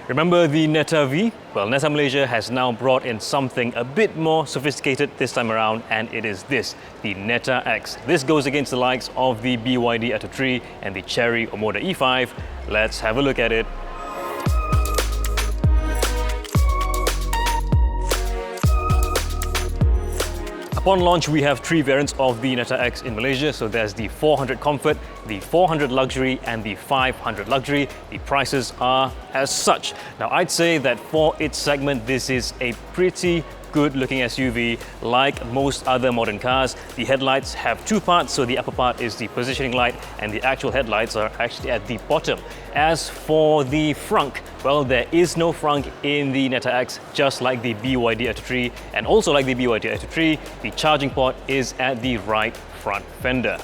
Remember the Neta V? Well, Neta Malaysia has now brought in something a bit more sophisticated this time around, and it is this, the Neta X. This goes against the likes of the BYD Atto 3 and the Chery Omoda E5. Let's have a look at it. Upon launch, we have three variants of the Neta X in Malaysia. So there's the 400 Comfort, the 400 Luxury and the 500 Luxury. The prices are as such. Now, I'd say that for its segment, this is a pretty good looking SUV. Like most other modern cars, the headlights have two parts. So the upper part is the positioning light and the actual headlights are actually at the bottom. As for the frunk, well, there is no frunk in the Neta X, just like the BYD Atto 3, and also like the BYD Atto 3, the charging port is at the right front fender.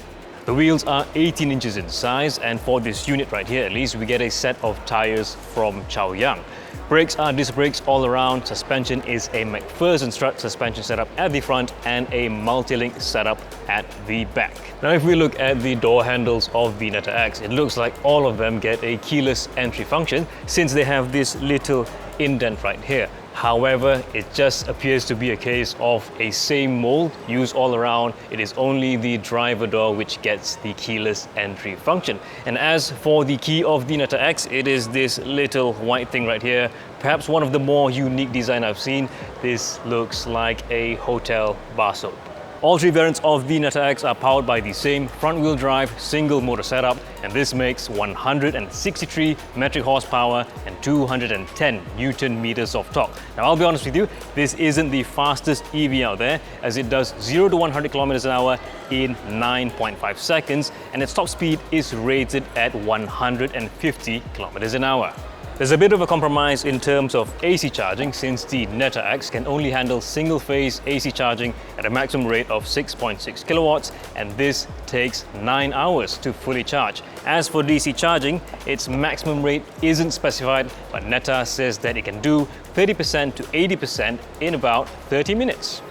The wheels are 18 inches in size, and for this unit right here, at least, we get a set of tires from Chaoyang. Brakes are disc brakes all around. Suspension is a McPherson strut suspension setup at the front and a multi-link setup at the back. Now, if we look at the door handles of the Neta X, it looks like all of them get a keyless entry function since they have this little indent right here. However, it just appears to be a case of a same mold used all around. It is only the driver door which gets the keyless entry function. And as for the key of the Neta X, it is this little white thing right here. Perhaps one of the more unique design I've seen. This looks like a hotel bar soap. All three variants of the Neta X are powered by the same front-wheel drive single motor setup, and this makes 163 metric horsepower and 210 Newton meters of torque. Now, I'll be honest with you, this isn't the fastest EV out there, as it does 0 to 100 kilometers an hour in 9.5 seconds, and its top speed is rated at 150 kilometers an hour. There's a bit of a compromise in terms of AC charging, since the Neta X can only handle single-phase AC charging at a maximum rate of 6.6 kilowatts, and this takes 9 hours to fully charge. As for DC charging, its maximum rate isn't specified, but Neta says that it can do 30% to 80% in about 30 minutes.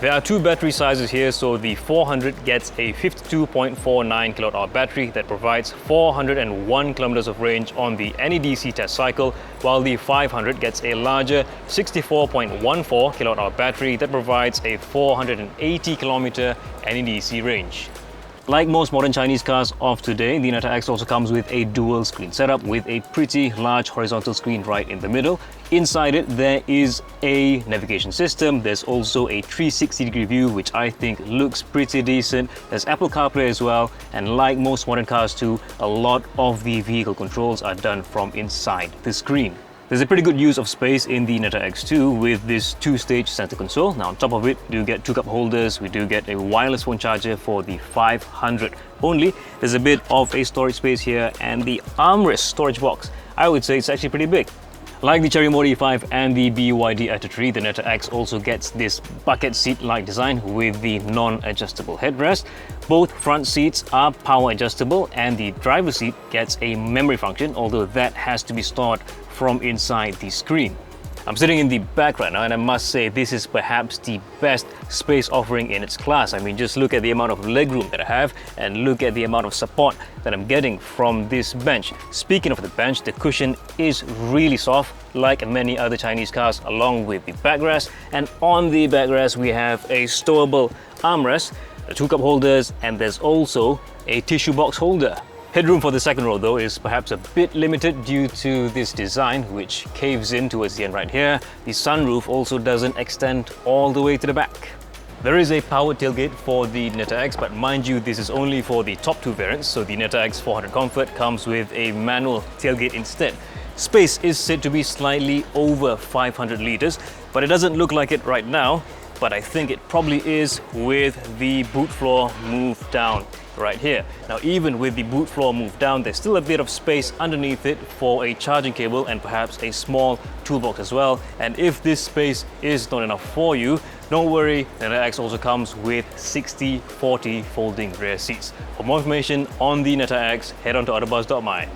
There are two battery sizes here, so the 400 gets a 52.49 kilowatt-hour battery that provides 401 kilometers of range on the NEDC test cycle, while the 500 gets a larger 64.14 kilowatt-hour battery that provides a 480 kilometer NEDC range. Like most modern Chinese cars of today, the Neta X also comes with a dual screen setup with a pretty large horizontal screen right in the middle. Inside it, there is a navigation system. There's also a 360-degree view, which I think looks pretty decent. There's Apple CarPlay as well, and like most modern cars too, a lot of the vehicle controls are done from inside the screen. There's a pretty good use of space in the Neta X2 with this two-stage center console. Now, on top of it, we do get two cup holders. We do get a wireless phone charger for the 500 only. There's a bit of a storage space here, and the armrest storage box, I would say it's actually pretty big. Like the Chery Omoda E5 and the BYD Atto 3, the Neta X also gets this bucket seat-like design with the non-adjustable headrest. Both front seats are power adjustable, and the driver's seat gets a memory function, although that has to be stored from inside the screen. I'm sitting in the back right now, and I must say this is perhaps the best space offering in its class. I mean, just look at the amount of legroom that I have and look at the amount of support that I'm getting from this bench. Speaking of the bench, the cushion is really soft, like many other Chinese cars, along with the backrest. And on the backrest, we have a stowable armrest, the two cup holders, and there's also a tissue box holder. Headroom for the second row though is perhaps a bit limited due to this design, which caves in towards the end right here. The sunroof also doesn't extend all the way to the back. There is a powered tailgate for the Neta X, but mind you, this is only for the top two variants, so the Neta X 400 Comfort comes with a manual tailgate instead. Space is said to be slightly over 500 liters, but it doesn't look like it right now, but I think it probably is with the boot floor moved down right here. Now, even with the boot floor moved down, there's still a bit of space underneath it for a charging cable and perhaps a small toolbox as well. And if this space is not enough for you, don't worry, the Neta X also comes with 60/40 folding rear seats. For more information on the Neta X, head on to AutoBuzz.my.